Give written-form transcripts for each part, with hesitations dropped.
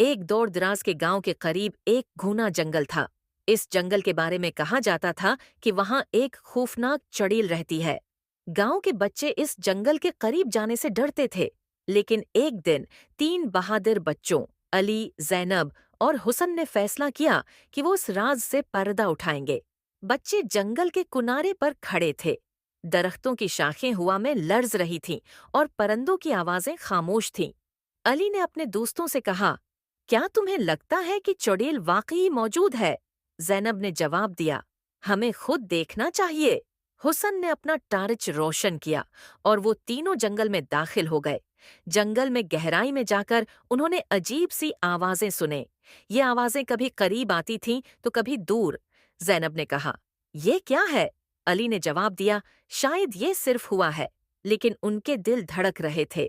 ایک دور دراز کے گاؤں کے قریب ایک گھنا جنگل تھا۔ اس جنگل کے بارے میں کہا جاتا تھا کہ وہاں ایک خوفناک چڑیل رہتی ہے۔ گاؤں کے بچے اس جنگل کے قریب جانے سے ڈرتے تھے، لیکن ایک دن 3 بہادر بچوں علی، زینب اور حسن نے فیصلہ کیا کہ وہ اس راز سے پردہ اٹھائیں گے۔ بچے جنگل کے کنارے پر کھڑے تھے۔ درختوں کی شاخیں ہوا میں لرز رہی تھیں اور پرندوں کی آوازیں خاموش تھیں۔ علی نے اپنے دوستوں سے کہا، کیا تمہیں لگتا ہے کہ چڑیل واقعی موجود ہے؟ زینب نے جواب دیا، ہمیں خود دیکھنا چاہیے۔ حسن نے اپنا ٹارچ روشن کیا اور وہ تینوں جنگل میں داخل ہو گئے۔ جنگل میں گہرائی میں جا کر انہوں نے عجیب سی آوازیں سنیں۔ یہ آوازیں کبھی قریب آتی تھیں تو کبھی دور۔ زینب نے کہا، یہ کیا ہے؟ علی نے جواب دیا، شاید یہ صرف ہوا ہے، لیکن ان کے دل دھڑک رہے تھے۔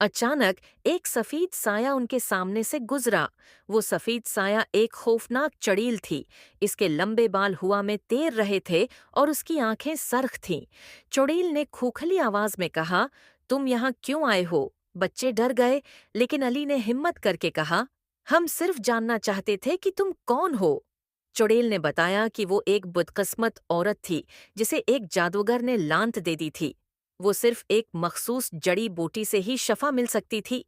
اچانک ایک سفید سایہ ان کے سامنے سے گزرا۔ وہ سفید سایہ ایک خوفناک چڑیل تھی۔ اس کے لمبے بال ہوا میں تیر رہے تھے اور اس کی آنکھیں سرخ تھیں۔ چڑیل نے کھوکھلی آواز میں کہا، تم یہاں کیوں آئے ہو؟ بچے ڈر گئے، لیکن علی نے ہمت کر کے کہا، ہم صرف جاننا چاہتے تھے کہ تم کون ہو۔ چڑیل نے بتایا کہ وہ ایک بدقسمت عورت تھی جسے ایک جادوگر نے لانت دے دی تھی۔ وہ صرف ایک مخصوص جڑی بوٹی سے ہی شفا مل سکتی تھی،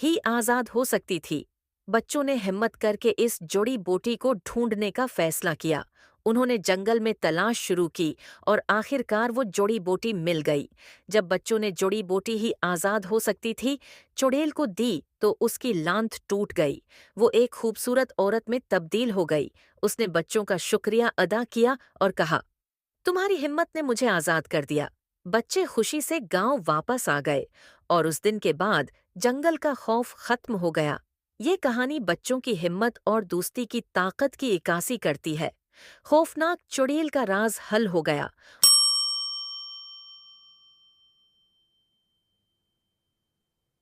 ہی آزاد ہو سکتی تھی۔ بچوں نے ہمت کر کے اس جڑی بوٹی کو ڈھونڈنے کا فیصلہ کیا۔ انہوں نے جنگل میں تلاش شروع کی اور آخر کار وہ جڑی بوٹی مل گئی۔ جب بچوں نے جڑی بوٹی ہی آزاد ہو سکتی تھی چڑیل کو دی تو اس کی لانت ٹوٹ گئی۔ وہ ایک خوبصورت عورت میں تبدیل ہو گئی۔ اس نے بچوں کا شکریہ ادا کیا اور کہا، تمہاری ہمت نے مجھے آزاد کر دیا۔ بچے خوشی سے گاؤں واپس آ گئے اور اس دن کے بعد جنگل کا خوف ختم ہو گیا۔ یہ کہانی بچوں کی ہمت اور دوستی کی طاقت کی عکاسی کرتی ہے۔ خوفناک چڑیل کا راز حل ہو گیا